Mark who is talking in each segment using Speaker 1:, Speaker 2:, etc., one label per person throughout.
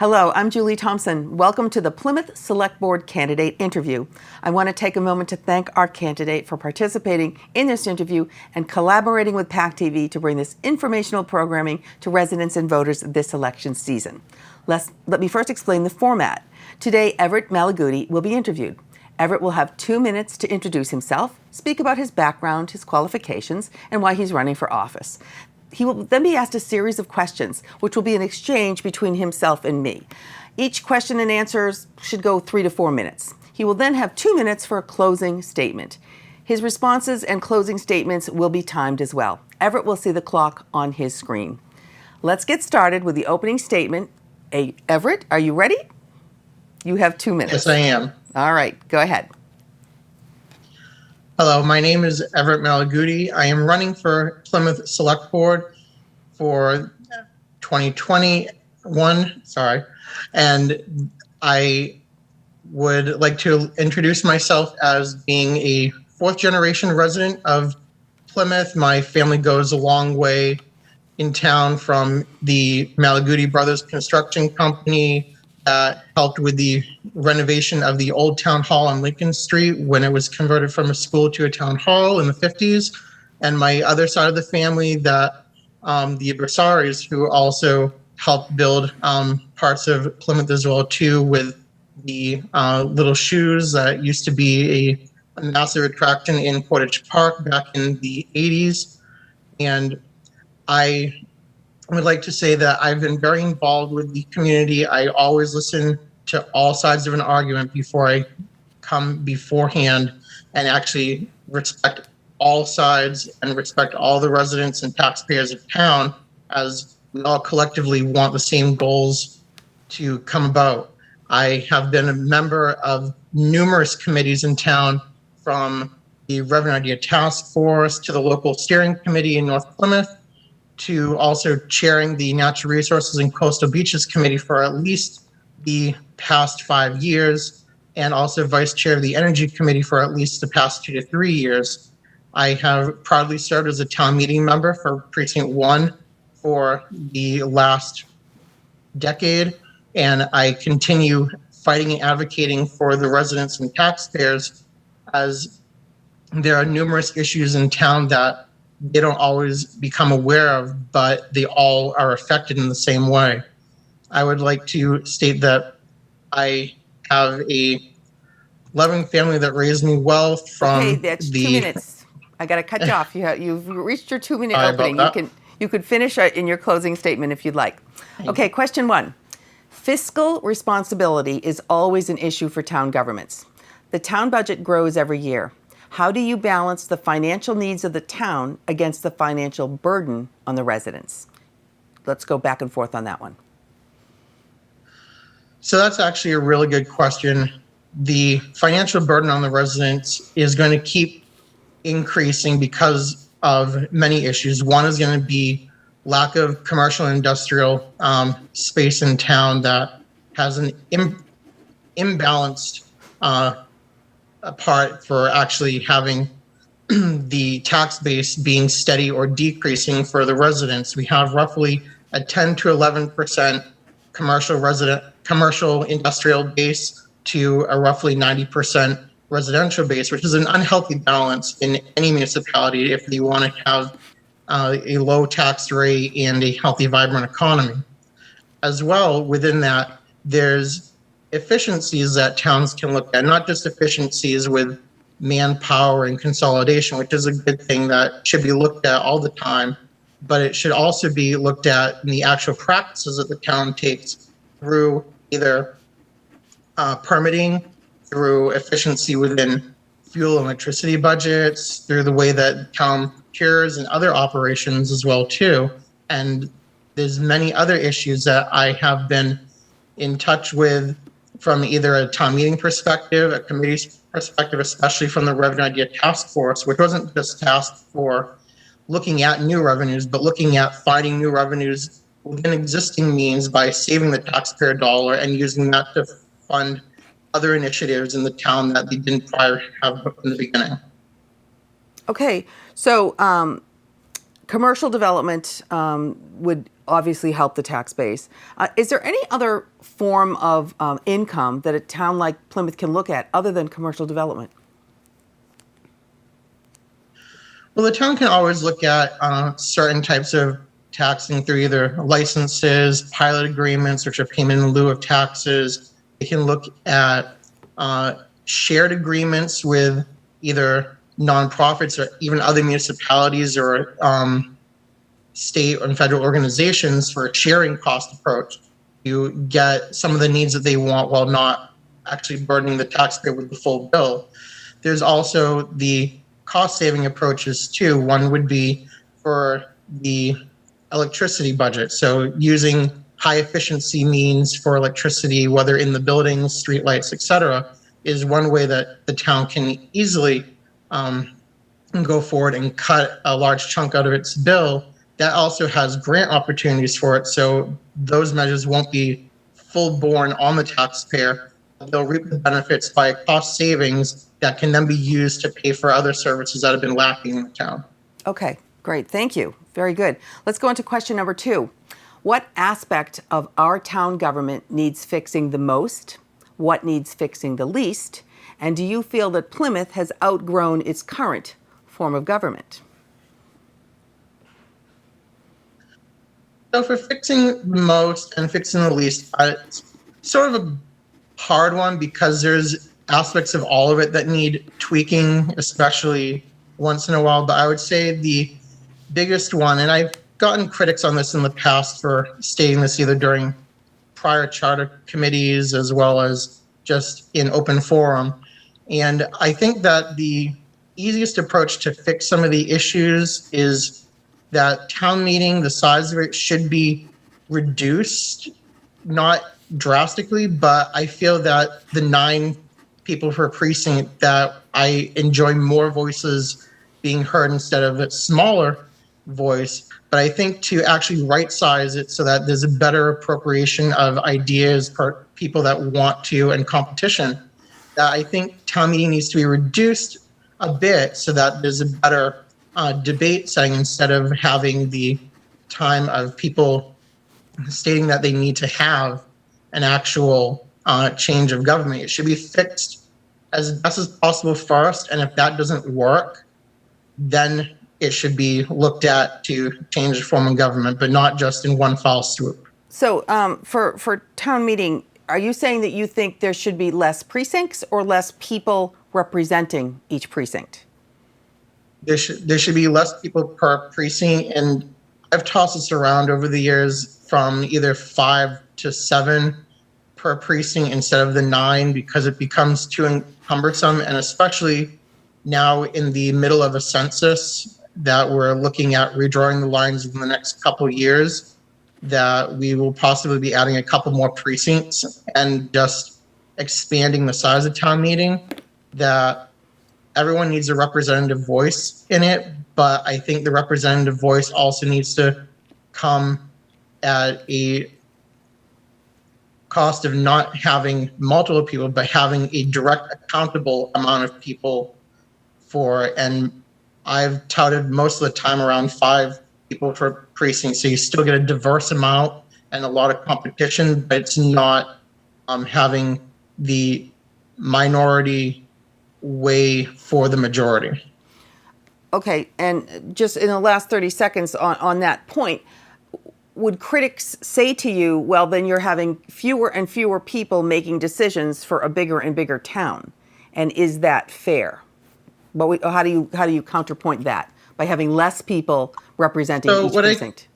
Speaker 1: Hello, I'm Julie Thompson. Welcome to the Plymouth Select Board Candidate Interview. I want to take a moment to thank our candidate for participating in this interview and collaborating with PAC TV to bring this informational programming to residents and voters this election season. Let me first explain the format. Today, Everett Malaguti will be interviewed. Everett will have 2 minutes to introduce himself, speak about his background, his qualifications, and why he's running for office. He will then be asked a series of questions, which will be an exchange between himself and me. Each question and answers should go 3 to 4 minutes. He will then have 2 minutes for a closing statement. His responses and closing statements will be timed as well. Everett will see the clock on his screen. Let's get started with the opening statement. Everett, are you ready? You have 2 minutes.
Speaker 2: Yes, I am.
Speaker 1: All right, go ahead.
Speaker 2: Hello, my name is Everett Malaguti. I am running for Plymouth Select Board for 2021, and I would like to introduce myself as being a fourth-generation resident of Plymouth. My family goes a long way in town from the Malaguti Brothers Construction Company that helped with the renovation of the old town hall on Lincoln Street when it was converted from a school to a town hall in the 50s. And my other side of the family, that the Brassaris, who also helped build parts of Plymouth as well too, with the little shoes that used to be a massive attraction in Portage Park back in the 80s. And I would like to say that I've been very involved with the community. I always listen to all sides of an argument before I come beforehand, and actually respect all sides and respect all the residents and taxpayers of town, as we all collectively want the same goals to come about. I have been a member of numerous committees in town, from the Revenue Idea Task Force to the local steering committee in North Plymouth, to also chairing the Natural Resources and Coastal Beaches Committee for at least the past 5 years, and also vice chair of the Energy Committee for at least the past 2 to 3 years. I have proudly served as a town meeting member for Precinct 1 for the last decade, and I continue fighting and advocating for the residents and taxpayers, as there are numerous issues in town that they don't always become aware of, but they all are affected in the same way. I would like to state that I have a loving family that raised me well from
Speaker 1: Okay, that's 2 minutes. I got to cut you off. You've reached your 2 minute
Speaker 2: Sorry
Speaker 1: opening.
Speaker 2: about
Speaker 1: You could finish in your closing statement if you'd like. Okay, question 1. Fiscal responsibility is always an issue for town governments. The town budget grows every year. How do you balance the financial needs of the town against the financial burden on the residents? Let's go back and forth on that one.
Speaker 2: So that's actually a really good question. The financial burden on the residents is going to keep increasing because of many issues. One is going to be lack of commercial and industrial space in town that has an imbalanced part for actually having the tax base being steady or decreasing for the residents. We have roughly a 10 to 11% commercial industrial base to a roughly 90% residential base, which is an unhealthy balance in any municipality if you want to have a low tax rate and a healthy, vibrant economy. As well, within that, there's efficiencies that towns can look at, not just efficiencies with manpower and consolidation, which is a good thing that should be looked at all the time, but it should also be looked at in the actual practices that the town takes through either permitting, through efficiency within fuel and electricity budgets, through the way that town procures and other operations as well too. And there's many other issues that I have been in touch with from either a town meeting perspective, a committee's perspective, especially from the Revenue Idea Task Force, which wasn't just tasked for looking at new revenues, but looking at finding new revenues within existing means by saving the taxpayer dollar and using that to fund other initiatives in the town that they didn't prior have in the beginning.
Speaker 1: Okay, so commercial development would obviously help the tax base. Is there any other form of income that a town like Plymouth can look at other than commercial development?
Speaker 2: Well, the town can always look at certain types of taxing through either licenses, pilot agreements, which are payment in lieu of taxes. They can look at shared agreements with either nonprofits or even other municipalities or state and federal organizations for a sharing cost approach. You get some of the needs that they want while not actually burdening the taxpayer with the full bill. There's also the cost saving approaches too. One would be for the electricity budget. So using high efficiency means for electricity, whether in the buildings, streetlights, etc., is one way that the town can easily go forward and cut a large chunk out of its bill. That also has grant opportunities for it. So those measures won't be full borne on the taxpayer. They'll reap the benefits by cost savings that can then be used to pay for other services that have been lacking in the town.
Speaker 1: Okay, great. Thank you. Very good. Let's go into question number 2. What aspect of our town government needs fixing the most? What needs fixing the least? And do you feel that Plymouth has outgrown its current form of government?
Speaker 2: So for fixing the most and fixing the least, it's sort of a hard one because there's aspects of all of it that need tweaking, especially once in a while. But I would say the biggest one, and I've gotten critics on this in the past for stating this either during prior charter committees as well as just in open forum. And I think that the easiest approach to fix some of the issues is that town meeting, the size of it should be reduced, not drastically, but I feel that the 9 people per precinct, that I enjoy more voices being heard instead of a smaller voice. But I think to actually right size it so that there's a better appropriation of ideas per people that want to and competition, that I think town meeting needs to be reduced a bit so that there's a better debate setting instead of having the time of people stating that they need to have an actual change of government. It should be fixed as best as possible first, and if that doesn't work, then it should be looked at to change the form of government, but not just in one foul swoop.
Speaker 1: So for town meeting, are you saying that you think there should be less precincts or less people representing each precinct?
Speaker 2: There should be less people per precinct, and I've tossed this around over the years from either 5 to 7 per precinct instead of the 9 because it becomes too cumbersome, and especially now in the middle of a census that we're looking at redrawing the lines in the next couple of years, that we will possibly be adding a couple more precincts and just expanding the size of town meeting, that everyone needs a representative voice in it, but I think the representative voice also needs to come at a cost of not having multiple people, but having a direct accountable amount of people for, and I've touted most of the time around 5 people per precinct, so you still get a diverse amount and a lot of competition, but it's not having the minority way for the majority.
Speaker 1: Okay, and just in the last 30 seconds on that point, would critics say to you, well, then you're having fewer and fewer people making decisions for a bigger and bigger town, and is that fair? But how do you counterpoint that by having less people representing each precinct?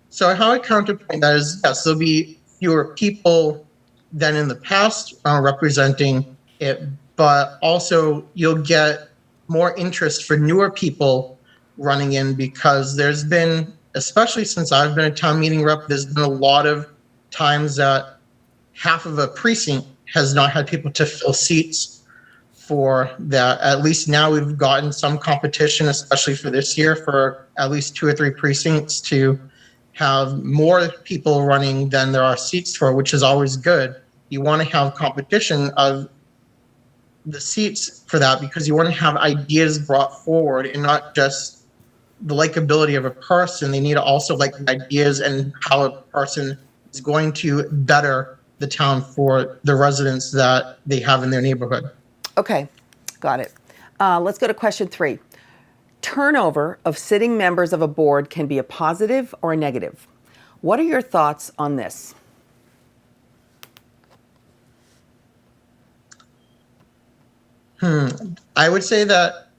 Speaker 2: So how I counterpoint that is, yes, there'll be fewer people than in the past representing it, but also you'll get more interest for newer people running in because there's been, especially since I've been a town meeting rep, there's been a lot of times that half of a precinct has not had people to fill seats for that. At least now we've gotten some competition, especially for this year, for at least 2 or 3 precincts to have more people running than there are seats for, which is always good. You want to have competition of the seats for that because you want to have ideas brought forward and not just the likability of a person, they need to also like the ideas and how a person is going to better the town for the residents that they have in their neighborhood.
Speaker 1: Okay, got it. Let's go to question 3. Turnover of sitting members of a board can be a positive or a negative. What are your thoughts on this?
Speaker 2: I would say that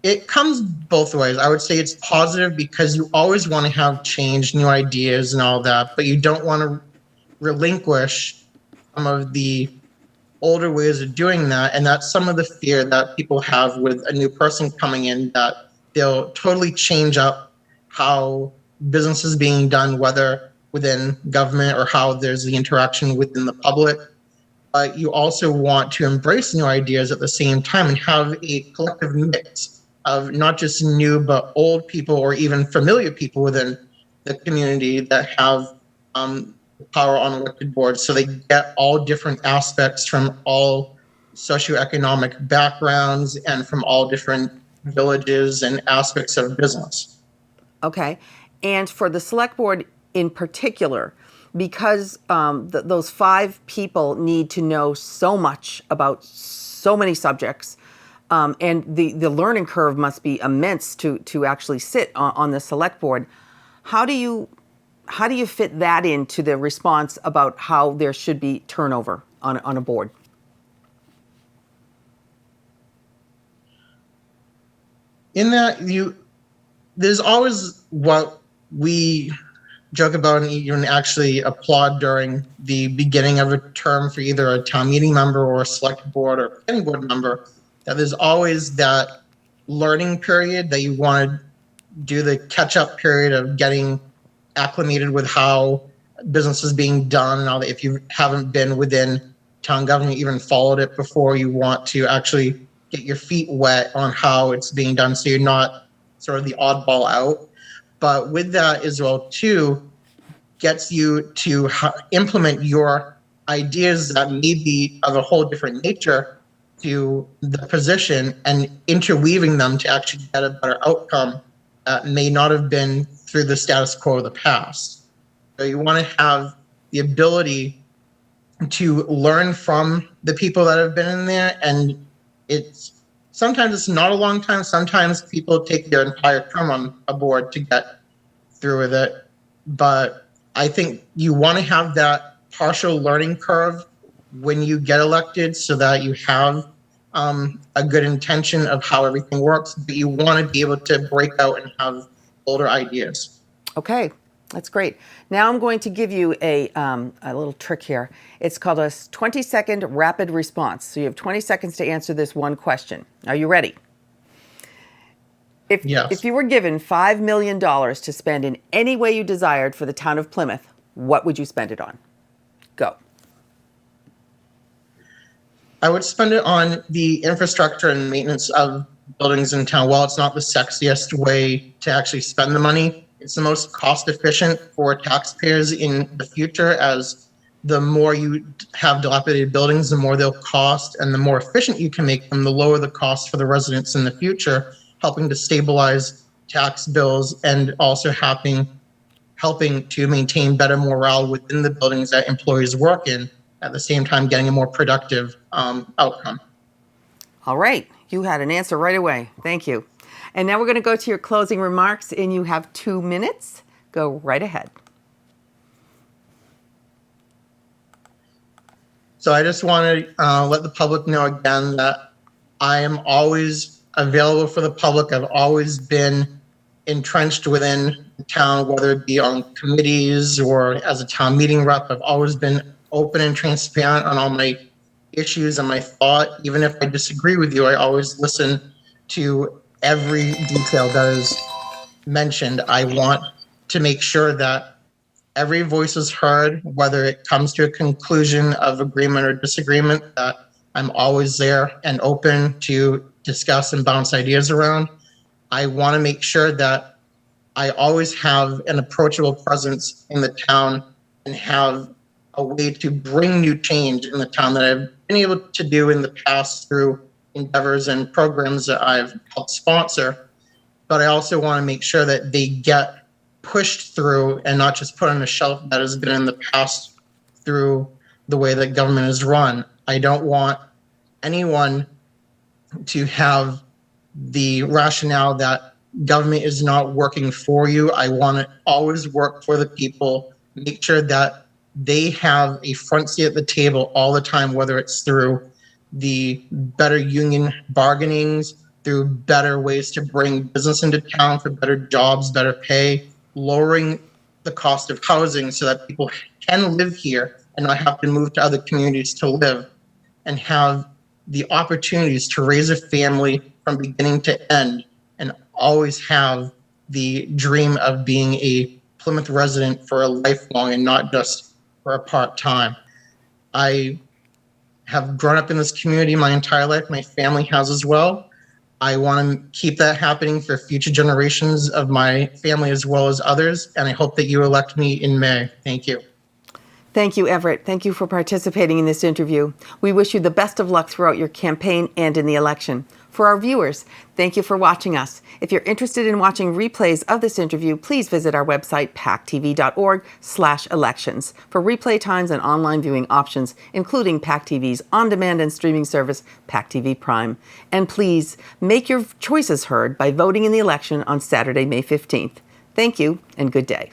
Speaker 2: it comes both ways. I would say it's positive because you always want to have change, new ideas, and all that, but you don't want to relinquish some of the older ways of doing that. And that's some of the fear that people have with a new person coming in, that they'll totally change up how business is being done, whether within government or how there's the interaction within the public. But you also want to embrace new ideas at the same time and have a collective mix of not just new but old people or even familiar people within the community that have power on elected boards, so they get all different aspects from all socioeconomic backgrounds and from all different villages and aspects of business.
Speaker 1: Okay. And for the select board in particular, because those 5 people need to know so much about so many subjects, and the learning curve must be immense to actually sit on the select board. How do you fit that into the response about how there should be turnover on a board?
Speaker 2: In that, there's always what we joke about and even actually applaud during the beginning of a term for either a town meeting member or a select board or planning board member, that there's always that learning period that you want to do the catch-up period of getting acclimated with how business is being done and all that. If you haven't been within town government, even followed it before, you want to actually get your feet wet on how it's being done, so you're not sort of the oddball out. But with that as well too, gets you to implement your ideas that may be of a whole different nature to the position and interweaving them to actually get a better outcome that may not have been through the status quo of the past. So you want to have the ability to learn from the people that have been in there, and sometimes it's not a long time. Sometimes people take their entire term on a board to get through with it. But I think you want to have that partial learning curve when you get elected, so that you have a good intention of how everything works, but you want to be able to break out and have older ideas.
Speaker 1: Okay, that's great. Now I'm going to give you a little trick here. It's called a 20-second rapid response. So you have 20 seconds to answer this one question. Are you ready?
Speaker 2: Yes.
Speaker 1: If you were given $5 million to spend in any way you desired for the town of Plymouth, what would you spend it on? Go.
Speaker 2: I would spend it on the infrastructure and maintenance of buildings in town. While it's not the sexiest way to actually spend the money, it's the most cost efficient for taxpayers in the future, as the more you have dilapidated buildings, the more they'll cost, and the more efficient you can make them, the lower the cost for the residents in the future, helping to stabilize tax bills and also helping to maintain better morale within the buildings that employees work in, at the same time getting a more productive outcome.
Speaker 1: All right. You had an answer right away. Thank you. And now we're going to go to your closing remarks, and you have 2 minutes. Go right ahead.
Speaker 2: So I just want to let the public know again that I am always available for the public. I've always been entrenched within the town, whether it be on committees or as a town meeting rep. I've always been open and transparent on all my issues and my thought. Even if I disagree with you, I always listen to every detail that is mentioned. I want to make sure that every voice is heard, whether it comes to a conclusion of agreement or disagreement, that I'm always there and open to discuss and bounce ideas around. I want to make sure that I always have an approachable presence in the town and have a way to bring new change in the town that I've been able to do in the past through endeavors and programs that I've helped sponsor. but I also want to make sure that they get pushed through and not just put on a shelf that has been in the past through the way that government is run. I don't want anyone to have the rationale that government is not working for you. I want to always work for the people, make sure that they have a front seat at the table all the time, whether it's through the better union bargainings, through better ways to bring business into town for better jobs, better pay, lowering the cost of housing so that people can live here and not have to move to other communities to live, and have the opportunities to raise a family from beginning to end, and always have the dream of being a Plymouth resident for a lifelong and not just for a part-time. I have grown up in this community my entire life. My family has as well. I want to keep that happening for future generations of my family as well as others, and I hope that you elect me in May. Thank you.
Speaker 1: Thank you, Everett. Thank you for participating in this interview. We wish you the best of luck throughout your campaign and in the election. For our viewers, thank you for watching us. If you're interested in watching replays of this interview, please visit our website, pactv.org/elections, for replay times and online viewing options, including PAC TV's on-demand and streaming service, PAC TV Prime. And please make your choices heard by voting in the election on Saturday, May 15th. Thank you and good day.